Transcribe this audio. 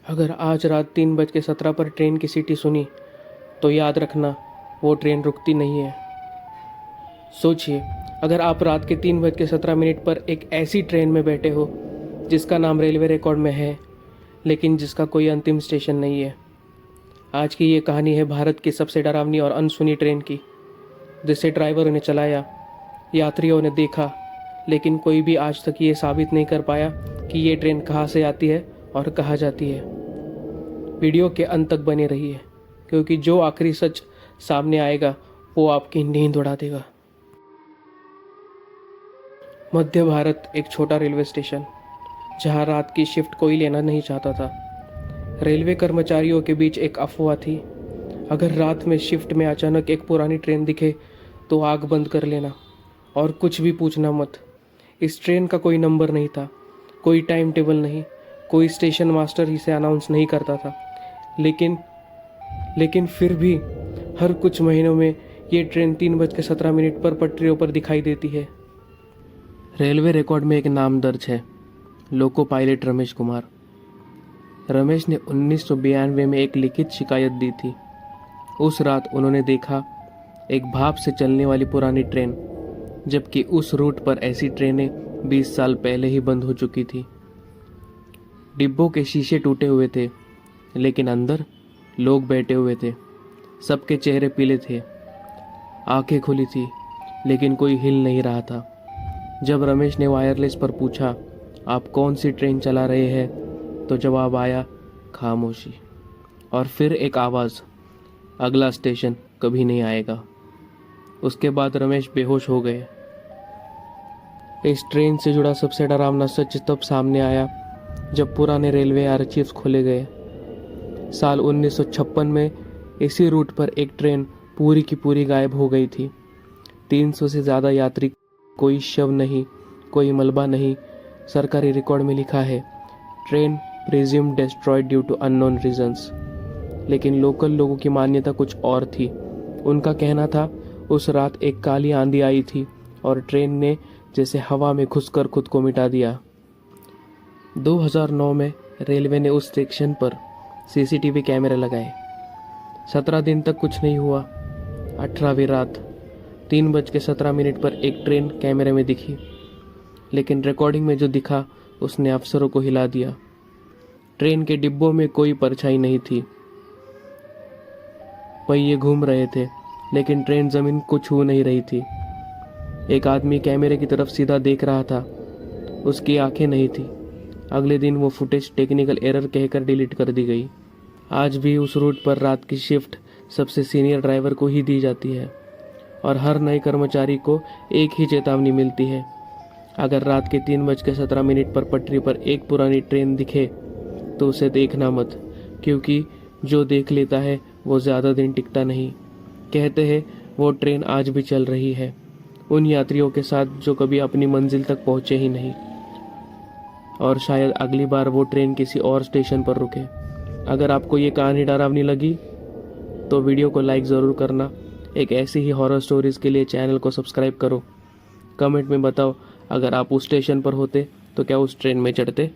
अगर आज रात 3:17 पर ट्रेन की सीटी सुनी तो याद रखना वो ट्रेन रुकती नहीं है। सोचिए, अगर आप रात के 3:17 पर एक ऐसी ट्रेन में बैठे हो जिसका नाम रेलवे रिकॉर्ड में है लेकिन जिसका कोई अंतिम स्टेशन नहीं है। आज की ये कहानी है भारत की सबसे डरावनी और अनसुनी ट्रेन की, जिसे ड्राइवरों ने चलाया, यात्रियों ने देखा, लेकिन कोई भी आज तक ये साबित नहीं कर पाया कि ये ट्रेन कहाँ से आती है और कहाँ जाती है। वीडियो के अंत तक बने रहिए, क्योंकि जो आखिरी सच सामने आएगा वो आपकी नींद उड़ा देगा। मध्य भारत एक छोटा रेलवे स्टेशन, जहां रात की शिफ्ट कोई लेना नहीं चाहता था। रेलवे कर्मचारियों के बीच एक अफवाह थी, अगर रात में शिफ्ट में अचानक एक पुरानी ट्रेन दिखे तो आग बंद कर लेना और कुछ भी पूछना मत। इस ट्रेन का कोई नंबर नहीं था, कोई टाइम टेबल नहीं, कोई स्टेशन मास्टर इसे अनाउंस नहीं करता था। लेकिन फिर भी हर कुछ महीनों में ये ट्रेन 3:17 पर पटरियों पर दिखाई देती है। रेलवे रिकॉर्ड में एक नाम दर्ज है, लोको पायलट रमेश कुमार। रमेश ने 1992 में एक लिखित शिकायत दी थी। उस रात उन्होंने देखा एक भाप से चलने वाली पुरानी ट्रेन, जबकि उस रूट पर ऐसी ट्रेनें 20 साल पहले ही बंद हो चुकी थी। डिब्बों के शीशे टूटे हुए थे, लेकिन अंदर लोग बैठे हुए थे। सबके चेहरे पीले थे, आंखें खुली थी, लेकिन कोई हिल नहीं रहा था। जब रमेश ने वायरलेस पर पूछा, आप कौन सी ट्रेन चला रहे हैं, तो जवाब आया, खामोशी। और फिर एक आवाज़, अगला स्टेशन कभी नहीं आएगा। उसके बाद रमेश बेहोश हो गए। इस ट्रेन से जुड़ा सबसे डरावना सच तब सामने आया जब पुराने रेलवे आर्चीव्स खोले गए। साल 1956 में इसी रूट पर एक ट्रेन पूरी की पूरी गायब हो गई थी। 300 से ज़्यादा यात्री, कोई शव नहीं, कोई मलबा नहीं। सरकारी रिकॉर्ड में लिखा है, train presumed destroyed due to unknown reasons. लेकिन लोकल लोगों की मान्यता कुछ और थी। उनका कहना था उस रात एक काली आंधी आई थी और ट्रेन ने जैसे हवा में घुसकर खुद को मिटा दिया। 2009 में रेलवे ने उस सेक्शन पर सीसीटीवी कैमरे लगाए। 17 दिन तक कुछ नहीं हुआ। 18वीं रात 3:17 पर एक ट्रेन कैमरे में दिखी, लेकिन रिकॉर्डिंग में जो दिखा उसने अफसरों को हिला दिया। ट्रेन के डिब्बों में कोई परछाई नहीं थी, पहिए घूम रहे थे, लेकिन ट्रेन जमीन को छू नहीं रही थी। एक आदमी कैमरे की तरफ सीधा देख रहा था, उसकी आंखें नहीं थी। अगले दिन वो फुटेज टेक्निकल एरर कहकर डिलीट कर दी गई। आज भी उस रूट पर रात की शिफ्ट सबसे सीनियर ड्राइवर को ही दी जाती है और हर नए कर्मचारी को एक ही चेतावनी मिलती है, अगर रात के 3:17 पर पटरी पर एक पुरानी ट्रेन दिखे तो उसे देखना मत, क्योंकि जो देख लेता है वो ज़्यादा दिन टिकता नहीं। कहते हैं वो ट्रेन आज भी चल रही है, उन यात्रियों के साथ जो कभी अपनी मंजिल तक पहुँचे ही नहीं, और शायद अगली बार वो ट्रेन किसी और स्टेशन पर रुके। अगर आपको ये कहानी डरावनी लगी तो वीडियो को लाइक ज़रूर करना। एक ऐसी ही हॉरर स्टोरीज़ के लिए चैनल को सब्सक्राइब करो। कमेंट में बताओ, अगर आप उस स्टेशन पर होते तो क्या उस ट्रेन में चढ़ते।